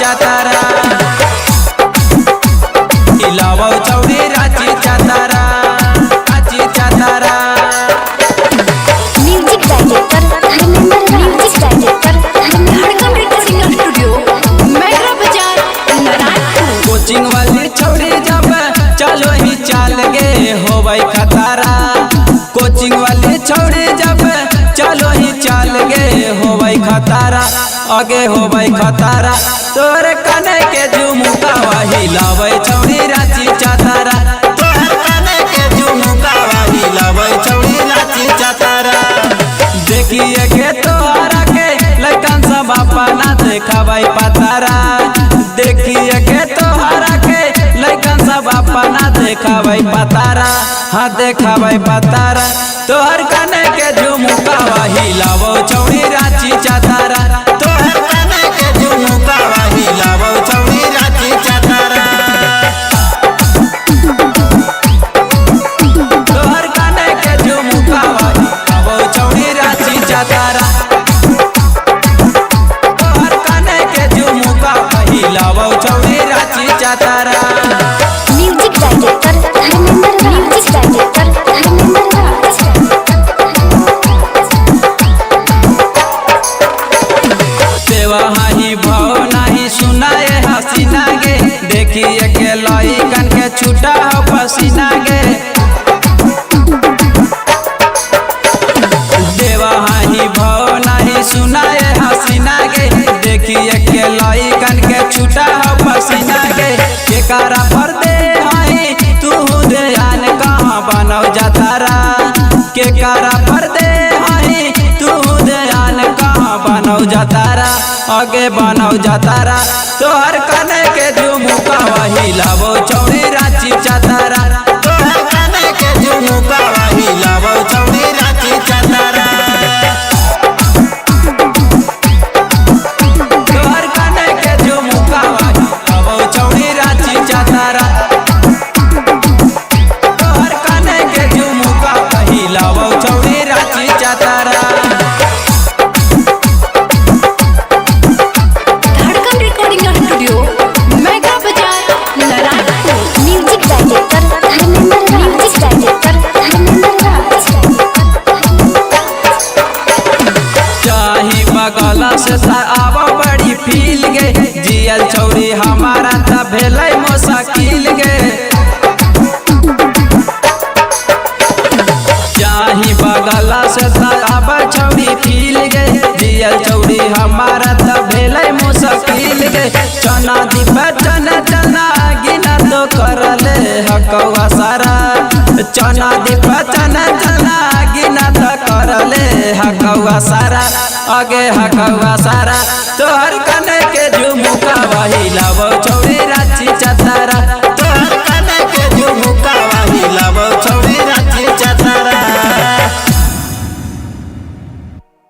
चातारा हिलावो चौड़ी Ranchi Chatra Ranchi Chatra. Music director Dharmendra, music director Jharkhand recording studio metro बाजार नारायणपुर। कोचिंग वाली छौड़ी जब चलो ही चाल गे होबै खतारा। कोचिंग वाली छौड़ी जब चलो ही चाल गे होबै खतारा आगे होबै खतारा। तोर कने के झुमुकावा हिलावै छौड़ी रांची चातारा। तोर कने के झुमुकावा हिलावै छौड़ी रांची चातारा। देखिए के तोहरा के लइकन सब अपना देखाबै पतारा। देखिए के तोहरा के लइकन सब अपना देखाबै पतारा। हाँ देखाबै पतारा। तोहर कने के झुमुकावा हिलावो छौड़ी रांची चातारा। तोहर कने के झुमुकावा हिलावो छौड़ी रांची चातारा। तोहर कने के झुमुकावा हिलावो छौड़ी रांची चातारा। तोहर कने के झुमुकावा हिलावो छौड़ी Ranchi Chatra. Music director Dharmendra, music director Dharmendra. देवहाही भाव नहीं सुनाए हसीना गे। देखिए के लइकन के छूटा हो पसीना गे। देवहाही भाव नहीं सुनाए हसीना गे। देखिए के लइकन के छूटा हो पसीना गे। के कारा पर दे हाई तू ध्यान कहाँ बनौ जातारा। के कारा पर दे हाई तू ध्यान कहाँ बनौ जातारा आगे बनौ जातारा। तोहर कने के झुमुकावा हिलावो छौड़ी रांची चातारा। तोहर कने के झुमुकावा हिलावो छौड़ी रांची चातारा। तोहर कने के झुमुकावा हिलावो छौड़ी रांची चातारा। तोहर कने के झुमुकावा हिलावो छौड़ी Ranchi Chatra. Jharkhand recording studio metro बाजार Narayanpur. Music director Dharmendra, music director Dharmendra. चाही बगला से आब बड़ी फील गे। जियल छौड़ी हमारा त भेलै मुश्किल गे। चाही बगला से आब छौड़ी फील गे। जियल छौड़ी हमारा त भेलै मुश्किल गे। चना दीप चना चना गिना तो करले हकवा सारा। चना दीप चना चना गिना तो करले हकवा सारा आगे हकवा सारा। तोहर कने